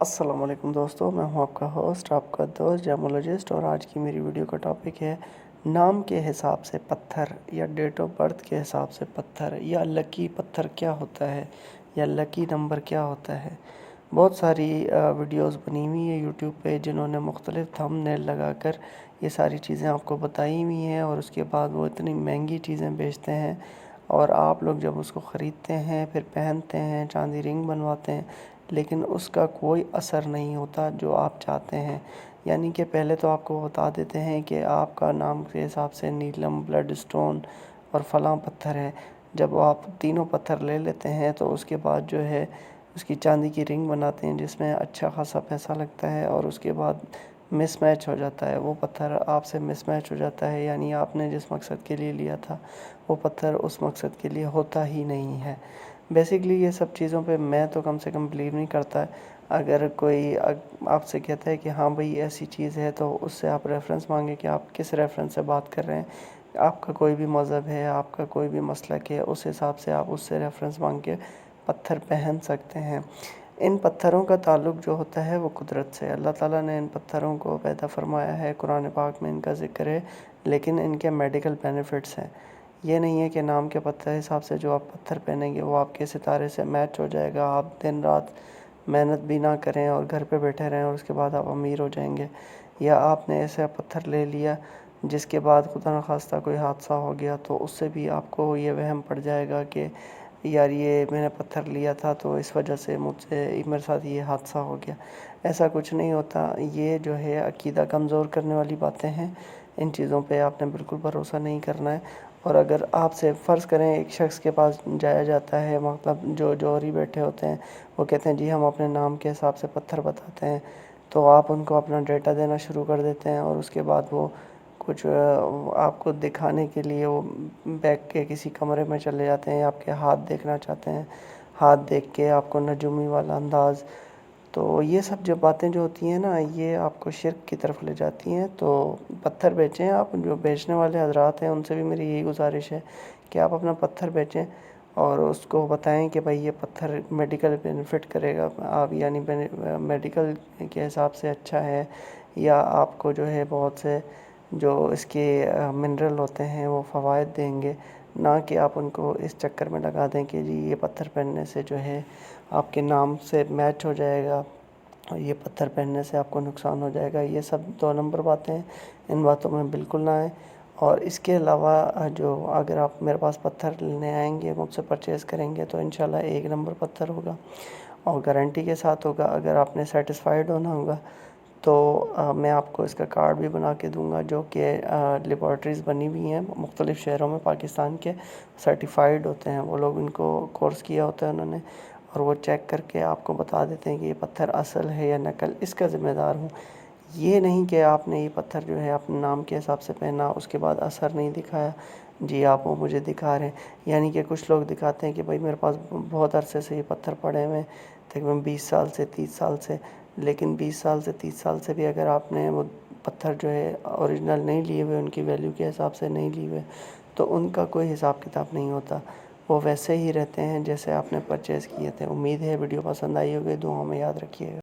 السلام علیکم دوستو، میں ہوں آپ کا ہوسٹ، آپ کا دوست جیمولوجسٹ، اور آج کی میری ویڈیو کا ٹاپک ہے نام کے حساب سے پتھر یا ڈیٹ آف برتھ کے حساب سے پتھر یا لکی پتھر کیا ہوتا ہے یا لکی نمبر کیا ہوتا ہے۔ بہت ساری ویڈیوز بنی ہوئی ہیں یوٹیوب پہ جنہوں نے مختلف تھم نیل لگا کر یہ ساری چیزیں آپ کو بتائی ہوئی ہیں، اور اس کے بعد وہ اتنی مہنگی چیزیں بیچتے ہیں، اور آپ لوگ جب اس کو خریدتے ہیں پھر پہنتے ہیں، چاندی رنگ بنواتے ہیں، لیکن اس کا کوئی اثر نہیں ہوتا جو آپ چاہتے ہیں۔ یعنی کہ پہلے تو آپ کو بتا دیتے ہیں کہ آپ کا نام کے حساب سے نیلم، بلڈ سٹون اور فلاں پتھر ہے۔ جب آپ تینوں پتھر لے لیتے ہیں تو اس کے بعد جو ہے اس کی چاندی کی رنگ بناتے ہیں جس میں اچھا خاصا پیسہ لگتا ہے، اور اس کے بعد مس میچ ہو جاتا ہے، وہ پتھر آپ سے مس میچ ہو جاتا ہے، یعنی آپ نے جس مقصد کے لیے لیا تھا وہ پتھر اس مقصد کے لیے ہوتا ہی نہیں ہے۔ بیسیکلی یہ سب چیزوں پہ میں تو کم سے کم بلیو نہیں کرتا۔ اگر کوئی آپ سے کہتا ہے کہ ہاں بھئی ایسی چیز ہے، تو اس سے آپ ریفرنس مانگیں کہ آپ کس ریفرنس سے بات کر رہے ہیں، آپ کا کوئی بھی مذہب ہے، آپ کا کوئی بھی مسلک ہے، اس حساب سے آپ اس سے ریفرنس مانگ کے پتھر پہن سکتے ہیں۔ ان پتھروں کا تعلق جو ہوتا ہے وہ قدرت سے، اللہ تعالیٰ نے ان پتھروں کو پیدا فرمایا ہے، قرآن پاک میں ان کا ذکر ہے، لیکن ان کے میڈیکل بینیفٹس ہیں۔ یہ نہیں ہے کہ نام کے پتھر حساب سے جو آپ پتھر پہنیں گے وہ آپ کے ستارے سے میچ ہو جائے گا، آپ دن رات محنت بھی نہ کریں اور گھر پہ بیٹھے رہیں اور اس کے بعد آپ امیر ہو جائیں گے، یا آپ نے ایسا پتھر لے لیا جس کے بعد خدا نخواستہ کوئی حادثہ ہو گیا تو اس سے بھی آپ کو یہ وہم پڑ جائے گا کہ یار یہ میں نے پتھر لیا تھا تو اس وجہ سے میرے ساتھ یہ حادثہ ہو گیا۔ ایسا کچھ نہیں ہوتا، یہ جو ہے عقیدہ کمزور کرنے والی باتیں ہیں، ان چیزوں پہ آپ نے بالکل بھروسہ نہیں کرنا ہے۔ اور اگر آپ سے فرض کریں ایک شخص کے پاس جایا جاتا ہے، مطلب جو جوہری بیٹھے ہوتے ہیں، وہ کہتے ہیں جی ہم اپنے نام کے حساب سے پتھر بتاتے ہیں، تو آپ ان کو اپنا ڈیٹا دینا شروع کر دیتے ہیں، اور اس کے بعد وہ کچھ آپ کو دکھانے کے لیے وہ بیک کے کسی کمرے میں چلے جاتے ہیں، آپ کے ہاتھ دیکھنا چاہتے ہیں، ہاتھ دیکھ کے آپ کو نجومی والا انداز، تو یہ سب جو باتیں جو ہوتی ہیں نا، یہ آپ کو شرک کی طرف لے جاتی ہیں۔ تو پتھر بیچیں، آپ جو بیچنے والے حضرات ہیں ان سے بھی میری یہی گزارش ہے کہ آپ اپنا پتھر بیچیں اور اس کو بتائیں کہ بھائی یہ پتھر میڈیکل بینیفٹ کرے گا، آپ یعنی میڈیکل کے حساب سے اچھا ہے، یا آپ کو جو ہے بہت سے جو اس کے منرل ہوتے ہیں وہ فوائد دیں گے، نہ کہ آپ ان کو اس چکر میں لگا دیں کہ جی یہ پتھر پہننے سے جو ہے آپ کے نام سے میچ ہو جائے گا، اور یہ پتھر پہننے سے آپ کو نقصان ہو جائے گا۔ یہ سب 2 نمبر باتیں ہیں، ان باتوں میں بالکل نہ آئیں۔ اور اس کے علاوہ جو اگر آپ میرے پاس پتھر لینے آئیں گے، مجھ سے پرچیز کریں گے، تو انشاءاللہ 1 نمبر پتھر ہوگا اور گارنٹی کے ساتھ ہوگا۔ اگر آپ نے سیٹسفائیڈ ہونا ہوگا تو میں آپ کو اس کا کارڈ بھی بنا کے دوں گا، جو کہ لیبارٹریز بنی ہوئی ہیں مختلف شہروں میں پاکستان کے، سرٹیفائیڈ ہوتے ہیں وہ لوگ، ان کو کورس کیا ہوتا ہے انہوں نے، اور وہ چیک کر کے آپ کو بتا دیتے ہیں کہ یہ پتھر اصل ہے یا نقل، اس کا ذمہ دار ہوں۔ یہ نہیں کہ آپ نے یہ پتھر جو ہے اپنے نام کے حساب سے پہنا، اس کے بعد اثر نہیں دکھایا، جی آپ وہ مجھے دکھا رہے ہیں۔ یعنی کہ کچھ لوگ دکھاتے ہیں کہ بھائی میرے پاس بہت عرصے سے یہ پتھر پڑے ہوئے ہیں، تقریباً 20 سال سے 30 سال سے، لیکن 20 سال سے 30 سال سے بھی اگر آپ نے وہ پتھر جو ہے اوریجنل نہیں لیے ہوئے، ان کی ویلیو کے حساب سے نہیں لیے ہوئے، تو ان کا کوئی حساب کتاب نہیں ہوتا، وہ ویسے ہی رہتے ہیں جیسے آپ نے پرچیز کیے تھے۔ امید ہے ویڈیو پسند آئی ہوگی، دعاؤں میں یاد رکھیے گا۔